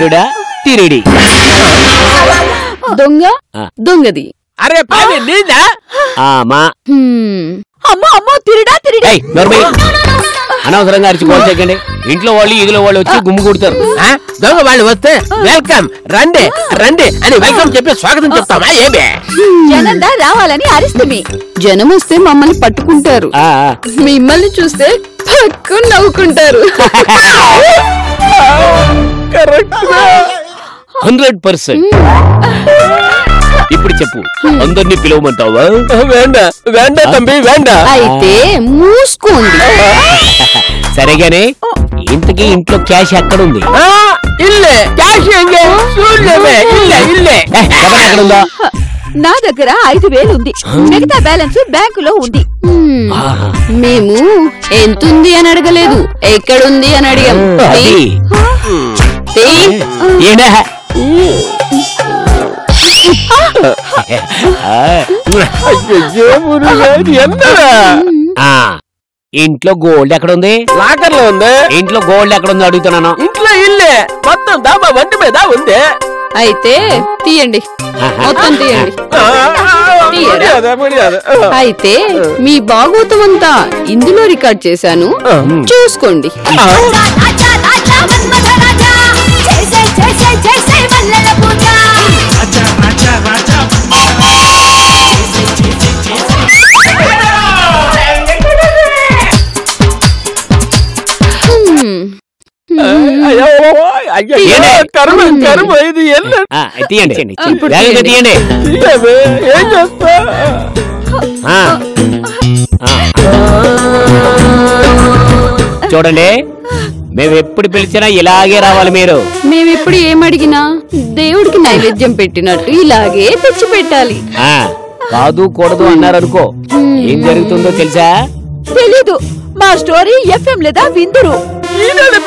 తిరుడా తిరిడి దొంగ దొంగది. అరే పావి నీదా? అమ్మా అమ్మా తిరిడా తిరిడి. అనవసరంగా అరిచి గోల్ చేయకండి. ఇంట్లో వాళ్ళు ఇదిలో వాళ్ళు వచ్చి గుమ్ము కొడతారు. దొంగ వాళ్ళు వస్తే వెల్కమ్ రండి రండి అని వెల్కమ్ చెప్పి స్వాగతం చెప్తామా? ఏమే జనందా రావాలని అరిస్తే జనం వస్తే మమ్మల్ని పట్టుకుంటారు, మిమ్మల్ని చూస్తే పక్కు నవ్వుకుంటారు. 100%. ఇప్పుడు చెప్పు, అందరినీ పిలవమంటావా? వేండా వేండా తంబి వేండా. అయితే మూసుకోండి. సరేగానే ఇంతకీ ఇంట్లో క్యాష్ ఎక్కడుంది? ఇల్లే క్యాష్ ఇల్లే ఎక్కడుందా? నా దగ్గర 5,000 ఉంది. మిగతా బ్యాలెన్స్ బ్యాంకులో ఉంది. మేము ఎంతుంది అని అడగలేదు, ఎక్కడుంది అని అడిగాం. ఇంట్లో గోల్డ్ ఎక్కడుంది? లాకర్ లో ఉంది. ఇంట్లో గోల్డ్ ఎక్కడుంది అడుగుతున్నాను. ఇంట్లో ఇల్లే మొత్తం దాబా వంటి మీద ఉంది. అయితే తీయండి, మొత్తం తీయండి. అయితే మీ భాగవతం అంతా ఇందులో రికార్డ్ చేశాను, చూసుకోండి. కర్మ కర్మ ఇది తీయండి తీయండి. ఏం చేస్తా? చూడండి, మేము ఎప్పుడు పిలిచినా ఇలాగే రావాలి. మీరు మేమెప్పుడు ఏమడిగినా దేవుడికి నైవేద్యం పెట్టినట్టు ఇలాగే తెచ్చి పెట్టాలి. కాదు కూడదు అన్నారనుకో, ఏం జరుగుతుందో తెలుసా? తెలీదు. మా స్టోరీ FM లేదా విందురు,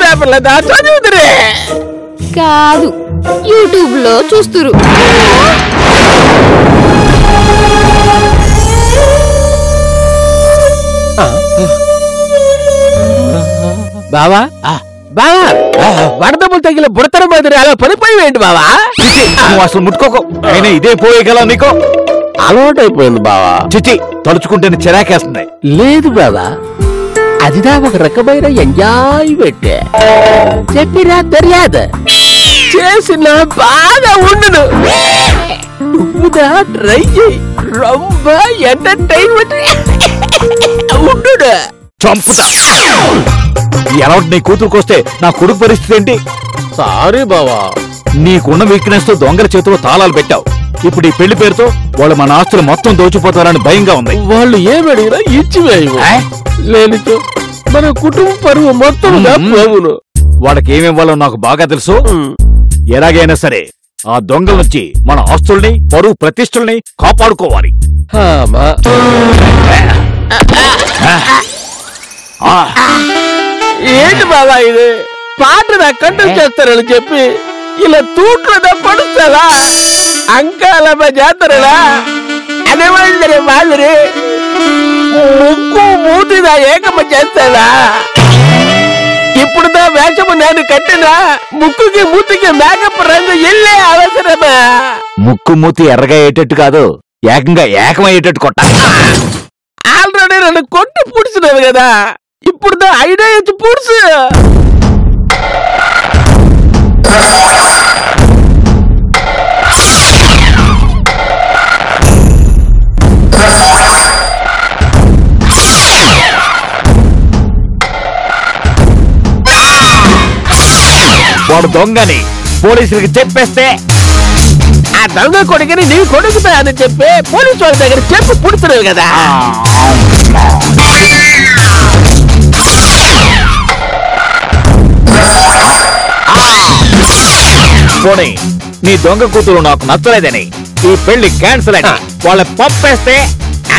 పేపర్ లేదా చదువుతురే. కాదు, యూట్యూబ్ లో చూస్తురు. బావా బావా, వడదమ్ములు తగిన బుడతర మాదిరి అలా పడిపోయేంటి బావా? నువ్వు అసలు ముట్టుకోకు, అయినా ఇదే పోయేగల నీకో అలవాటు అయిపోయింది బావా. చిచి తలుచుకుంటే చిరాకేస్తుంది. లేదు బావా, అదిదా ఒక రకమైన ఎంజాయ్మెంట్. చెప్పిరా దర్యాద చేసిన బాగా ఉండును. నువ్వుదా ట్రై చేయి, రొంబ ఎంటర్టైన్మెంట్ ఉండు. చంపుతా. ఎలా నీ కూతురుకొస్తే నా కొడుకు పరిస్థితి ఏంటి? సారీ బావా, నీకున్న వీక్నెస్ తో దొంగల చేతిలో తాళాలు పెట్టావు. ఇప్పుడు ఈ పెళ్లి పేరుతో వాళ్ళు మన ఆస్తులు మొత్తం దోచిపోతారని భయంగా ఉంది. వాళ్ళు ఏమడిగినా ఇచ్చివేయవు. లేనితో మన కుటుంబ పరువు మొత్తం పోవును. వాళ్ళకి ఏమివ్వాలో నాకు బాగా తెలుసు. ఎలాగైనా సరే ఆ దొంగల నుంచి మన ఆస్తుల్ని పరువు ప్రతిష్టల్ని కాపాడుకోవాలి. ఏంటి బాబా ఇది? పాటదా కంట్రోల్ చేస్తారని చెప్పి ఇలా తూట్లదా పడుస్తారా? అంకాలమ్మ జాతరలా అనేవాళ్ళరే మాదిరి ముక్కు మూతిదా ఏకమ్మ చేస్తాడా? ఇప్పుడుదా వేషము నేను కట్టినా ముక్కుకి మూతికి మేకప్ రంగు ఎల్లే అవసరమా? ముక్కు మూతి ఎర్రగా అయ్యేటట్టు కాదు, ఏకంగా ఏకమయ్యేటట్టు కొట్ట. ఆల్రెడీ నన్ను కొట్టి పూడ్చినావు కదా, ఇప్పుడుదా ఐడియా ఇచ్చి పూడ్చు. వాడు దొంగని పోలీసులకి చెప్పేస్తే ఆ దొంగ కొడుకుని నీ కొడుకు అని చెప్పి పోలీసు వాళ్ళ దగ్గర చెప్పి పుడుతున్నావు కదా. పోనీ నీ దొంగ కూతురు నాకు నచ్చలేదని ఈ పెళ్లి క్యాన్సిల్ అని వాళ్ళ పంపేస్తే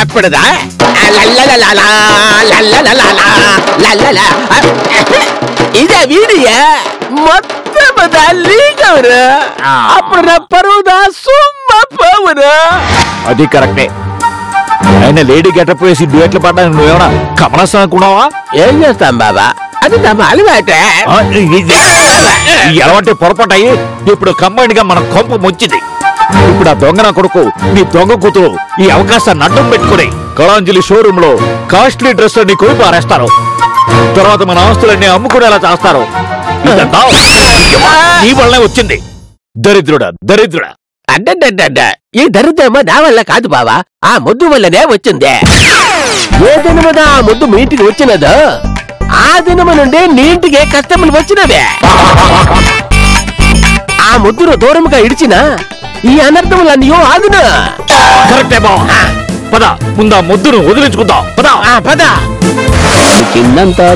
అప్పుడుదా ఇదే వీడియా మొత్తం లీకవరు. అప్పుడు నా పరువుదా సుమ్మ పోవురు. అది కరెక్టే. అయినా లేడీ గెటప్ వేసి డ్యూయట్లు పడ్డానికి నువ్వేమన్నా కమలస్తాను అనుకున్నావా? ఏం చేస్తాం బాబా, అది తమ అలవాటే. ఈ అలవాటు పొరపాటు అయ్యి ఇప్పుడు కంబైన్ గా మన కొంప ముంచింది. ఇప్పుడు ఆ దొంగ నా కొడుకు నీ దొంగ కూతురు ఈ అవకాశాన్ని అడ్డం పెట్టుకుని కళాంజలి షోరూమ్ లో కాస్ట్లీ డ్రెస్ ని కొని పారేస్తారు. తర్వాత మన ఆస్తులన్నీ అమ్ముకునేలా చేస్తారు. ఇదంతా నీ వల్లనే వచ్చింది. దరిద్రుడా దరిద్రుడా. అడ్డ ఈ దరిద్రమో నా వల్ల కాదు బావా, ఆ ముద్దు వల్లనే వచ్చిందే. ఏ దినమున ఆ ముద్దు మీ ఇంటికి వచ్చినదో ఆ దినము నుండి నీ ఇంటికి కష్టములు వచ్చినవే. ఆ ముద్దును దూరముగా ఇడిచిన ఈ అనర్థములన్నీ ఆగునా. కరెక్టే బావ. పద ముందు ఆ ముద్దును వదిలించుకుందాం. పద పద. కిందంతా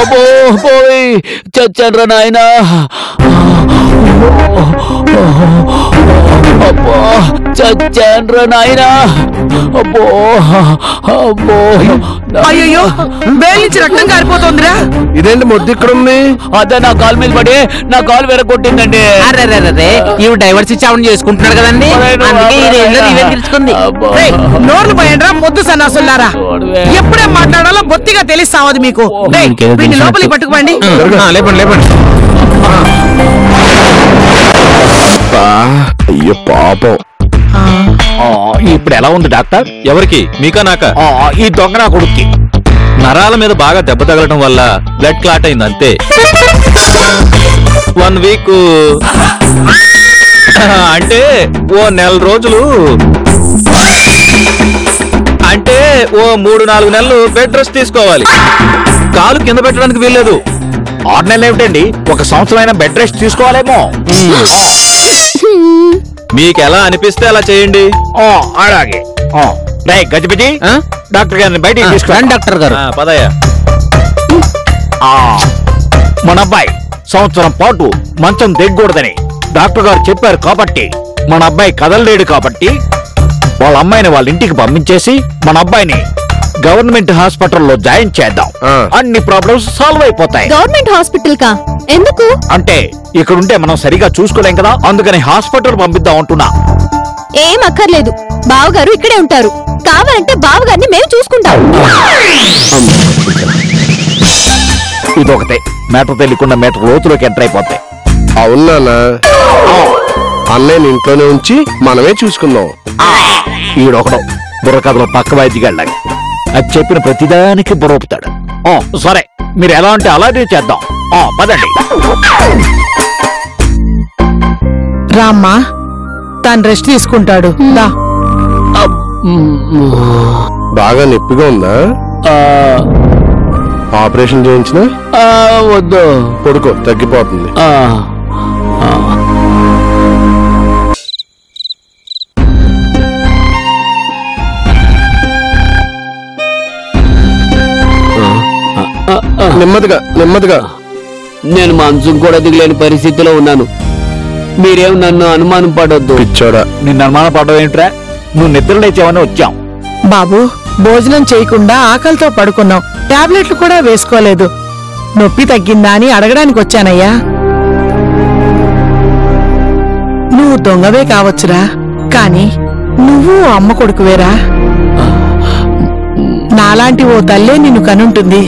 అబ్బో పోయి చచ్చండ్రా నాయనా. అబ్బో చచ్చండ్రా నాయనా. అబ్బో అబ్బో అయ్యో వేలు నుంచి రక్తం కారిపోతుందిరా. ఇదేంటి ముద్దు ఇక్కడ ఉంది? అదే నా కాలు మీద పడి నా కాలు వెరగొట్టిందండి. ఇవి డైవర్స్ ఇచ్చి ఆవిడ చేసుకుంటున్నాడు కదండి, అందుకే ఈ రేంజ్ లో నీవే తెలుసుకుంది. నోర్లు పోయండ్రా ముద్దు సన్నాసులారా. ఎప్పుడే మాట్లాడాలో బొత్తిగా తెలిస్తావది మీకు. వీటిని లోపలికి పట్టుకోండి. లేపండి లేపండి. అయ్యో పాపం. ఇప్పుడు ఎలా ఉంది డాక్టర్? ఎవరికి, మీకా నాకా? ఈ దొంగ నా కొడుక్కి నరాల మీద బాగా దెబ్బ తగలటం వల్ల బ్లడ్ క్లాట్ అయింది అంతే. 1 వీక్ అంటే ఓ నెల రోజులు, అంటే ఓ 3-4 నెలలు బెడ్ రెస్ట్ తీసుకోవాలి. కాలు కింద పెట్టడానికి వీల్లేదు. 6 నెలలు ఏమిటండి, 1 సంవత్సరం బెడ్ రెస్ట్ తీసుకోవాలేమో. మీకు ఎలా అనిపిస్తే అలా చేయండి. అలాగే. గజపతి డాక్టర్ గారిని బయటికి తీసుకురండి. డాక్టర్ గారు పదయ్యా. మన అబ్బాయి సంవత్సరం పాటు మంచం దిగకూడదని డాక్టర్ గారు చెప్పారు కాబట్టి మన అబ్బాయి కదలలేడు కాబట్టి వాళ్ళ అమ్మాయిని వాళ్ళ ఇంటికి పంపించేసి మన అబ్బాయిని గవర్నమెంట్ హాస్పిటల్లో జాయిన్ చేద్దాం. అన్ని ప్రాబ్లమ్స్ సాల్వ్ అయిపోతాయి. గవర్నమెంట్ హాస్పిటల్ కా? ఎందుకు? అంటే ఇక్కడుంటే మనం సరిగా చూసుకోలేం కదా, అందుకని హాస్పిటల్ పంపిద్దాం అంటున్నా. ఏం అక్కర్లేదు, బావగారు ఇక్కడే ఉంటారు. కావాలంటే బావగారిని మేము చూసుకుంటాం. ఇదొకటే మేటర్ తెలియకుండా మేటర్ లోతులోకి ఎంటర్ అయిపోతాయి. అవునా? అన్నయ్యని ఇంట్లోనే ఉంచి మనమే చూసుకుందాం. ఈడొకడు బుర్రకథలో పక్క వైద్యగాళ్ళగా అది చెప్పిన ప్రతిదానికి బుర్రపుతాడు. సరే మీరు ఎలా అంటే అలాగే చేద్దాం. పదండి. రామ్మా, తను రెస్ట్ తీసుకుంటాడు. బాగా నొప్పిగా ఉందా? ఆపరేషన్ చేయించిన వద్దు, పడుకో, తగ్గిపోతుంది. నెమ్మదిగా నెమ్మదిగా. నేను మంచం కూడా దిగలేని పరిస్థితిలో ఉన్నాను. మీరేం నన్ను అనుమానం పడొద్దు. పిచ్చోడా, నిన్ను అనుమానం పడడం ఏంట్రా? నువ్వు నిద్ర లేచావని వచ్చాం. బాబు, భోజనం చేయకుండా ఆకలితో పడుకున్నావు, టాబ్లెట్లు కూడా వేసుకోలేదు. నొప్పి తగ్గిందా అని అడగడానికి వచ్చానయ్యా. నువ్వు దొంగవే కావచ్చురా, కాని నువ్వు అమ్మ కొడుకువేరా. నాలాంటి ఓ తల్లే నిన్ను కనుంటుంది.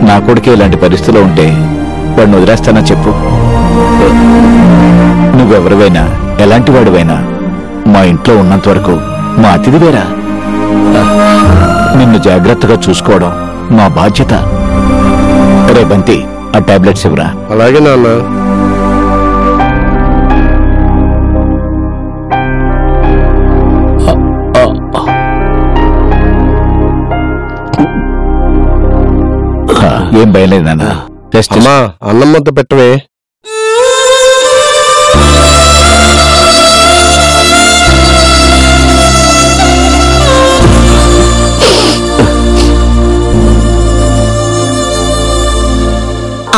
నా కొడుకే ఇలాంటి పరిస్థితిలో ఉంటే వాడిని వదిలేస్తానా చెప్పు? నువ్వెవరివైనా ఎలాంటి వాడివైనా మా ఇంట్లో ఉన్నంత వరకు మా అతిథివేరా. నిన్ను జాగ్రత్తగా చూసుకోవడం మా బాధ్యత. రే బంతి, ఆ టాబ్లెట్స్ ఇవ్వరా. అలాగే నాన్న. ఏం భయలేదు నాన్న. అమ్మా, అన్నం మొత్త పెట్టవే.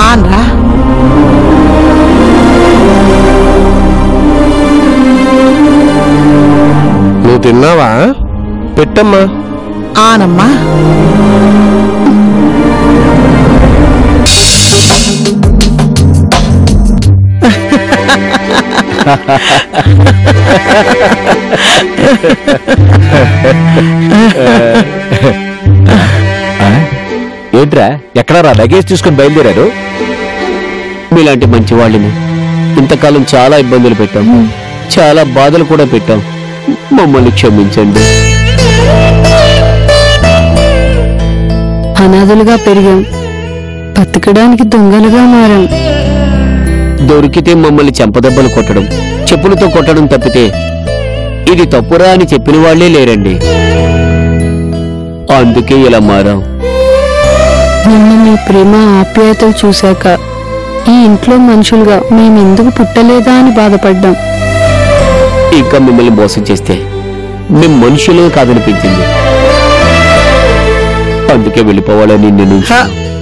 ఆన్రా, నువ్వు తిన్నావా? పెట్టమ్మా. ఆనమ్మా. ఏంట్రా ఎక్కడారా లగేజ్ తీసుకుని బయలుదేరారు? మీలాంటి మంచి వాళ్ళని ఇంతకాలం చాలా ఇబ్బందులు పెట్టాం, చాలా బాధలు కూడా పెట్టాం. మమ్మల్ని క్షమించండి. అనాథలుగా పెరిగాం, బతకడానికి దొంగలుగా మారాం. దొరికితే మమ్మల్ని చెంపదెబ్బలు కొట్టడం, చెప్పులతో కొట్టడం తప్పితే ఇది తప్పురా అని చెప్పిన వాళ్లే లేరండి. అందుకే ఇలా మారాం. నిన్న మీ ప్రేమ ఆప్యాయతలు చూశాక ఈ ఇంట్లో మనుషులుగా మేమెందుకు పుట్టలేదా అని బాధపడ్డాం. ఇంకా మిమ్మల్ని మోసం చేస్తే మేము మనుషులు కాదనిపించింది. అందుకే వెళ్ళిపోవాలని నేను.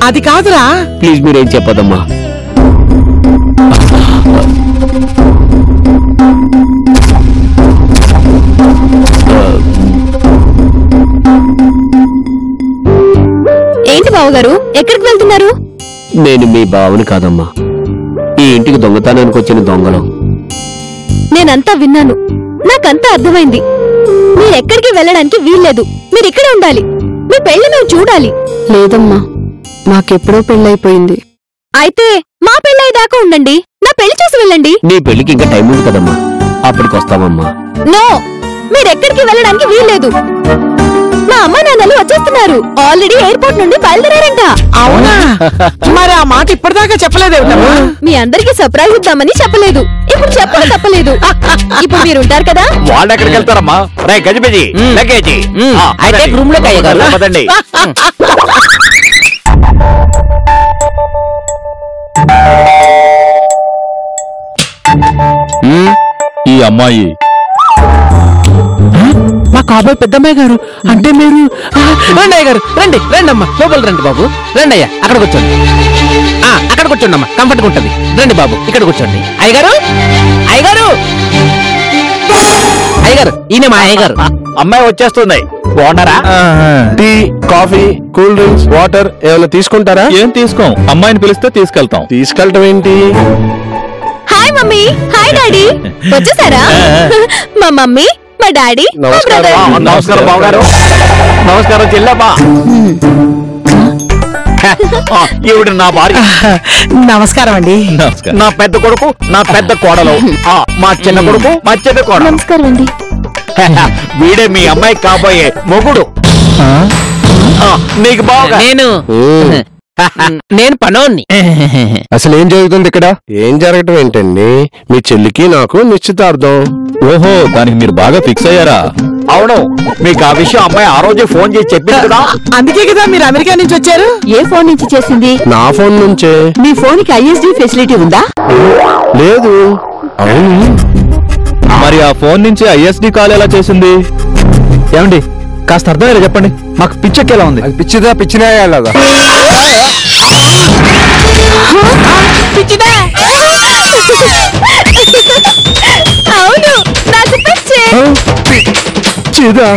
అది కాదురా. ప్లీజ్ మీరేం చెప్పదమ్మా. ఏంటి బావగారు, ఎక్కడికి వెళ్తున్నారు? నేను మీ బావని కాదమ్మా, ఈ ఇంటికి దొంగతనానికి వచ్చిన దొంగలం. నేనంతా విన్నాను, నాకంతా అర్థమైంది. మీరెక్కడికి వెళ్ళడానికి వీల్లేదు, మీరు ఇక్కడే ఉండాలి. మీ పెళ్లి మేము చూడాలి. లేదమ్మా, మాకెప్పుడో పెళ్ళైపోయింది. అయితే మా పెళ్ళయ్యేదాకా ఉండండి, నా పెళ్లి చూసి వెళ్ళండి. నీ పెళ్లికి ఇంకా టైం ఉంది కదమ్మా, అప్పటికి వస్తామమ్మా. నో, మీరెక్కడికి వెళ్ళడానికి వీల్లేదు. మా అమ్మ నాన్నలు వచ్చేస్తున్నారు, ఆల్రెడీ ఎయిర్పోర్ట్ నుండి బయలుదేరారంట. అవునా? మరి ఆ మాట ఇప్పటిదాకా చెప్పలేదేమిటమ్మా? మీ అందరికి సర్ప్రైజ్ ఇద్దామని చెప్పలేదు, ఇప్పుడు చెప్పడం తప్పలేదు. ఇప్పుడు మీరుంటారు కదా. వాళ్ళు ఎక్కడికి వెళ్తారమ్మా? రే గజిబిజి లగేజీ అయితే రూమ్ లో పదండి. ఈ అమ్మాయి మా కాబోయే పెద్దమ్మాయి గారు. అంటే మీరు రండి అయ్య గారు, రండి రండి అమ్మా, లోపల రండి బాబు. రండి అయ్యా, అక్కడ కూర్చోండి. అక్కడ కూర్చోండి అమ్మా, కంఫర్ట్ గా ఉంటుంది. రండి బాబు, ఇక్కడ కూర్చోండి. అయ్యగారు, అయ్యగారు, అయ్యగారు, ఈయన మా అయ్యగారు. అమ్మాయి వచ్చేస్తుంది, బాగున్నారా? Tea, coffee, cool drinks, water ఏమైనా తీసుకుంటారా? ఏం తీసుకోం, అమ్మాయిని పిలిస్తే తీసుకెళ్తాం. తీసుకెళ్ళటం ఏంటి? Hi mummy, hi daddy. వచ్చేసారా? మా మమ్మీ, మా డాడీ, మా నమస్కారం. బ్రదర్. నమస్కారం బావగారు. నమస్కారం చెల్లెమ్మా. ఈవిడ నా భార్య. నమస్కారం అండి. నమస్కారం. నా పెద్ద కొడుకు, నా పెద్ద కోడలు. మా చిన్న కొడుకు, మా చిన్న కోడలు. నమస్కారం అండి. వీడే మీ అమ్మాయి కాబోయే మొగుడు. నీకు బాగా నేను పనోన్ని. అసలు ఏం జరుగుతుంది ఇక్కడ? ఏం జరగటం ఏంటండి? మీ చెల్లికి నాకు నిశ్చితార్థం. ఓహో, దానికి మీరు బాగా ఫిక్స్ అయ్యారా? అవును, మీకు ఆ విషయం అమ్మాయి ఆ రోజే ఫోన్ చేసి చెప్పింది కదా. అందుకే కదా మీరు అమెరికా నుంచి వచ్చారు. ఏ ఫోన్ నుంచి చేసింది? నా ఫోన్ నుంచే. మీ ఫోన్ కి ఐఎస్డి ఫెసిలిటీ ఉందా? లేదు. అవును, మరి ఆ ఫోన్ నుంచి ఐఎస్డి కాల్ ఎలా చేసింది? ఏమండి, కాస్త అర్థమయ్యేలా చెప్పండి, మాకు పిచ్చెక్కేలా ఉంది. అది పిచ్చిదా పిచ్చినాయాలదా? అవును, నాకు పిచ్చే. పిచ్చిదా?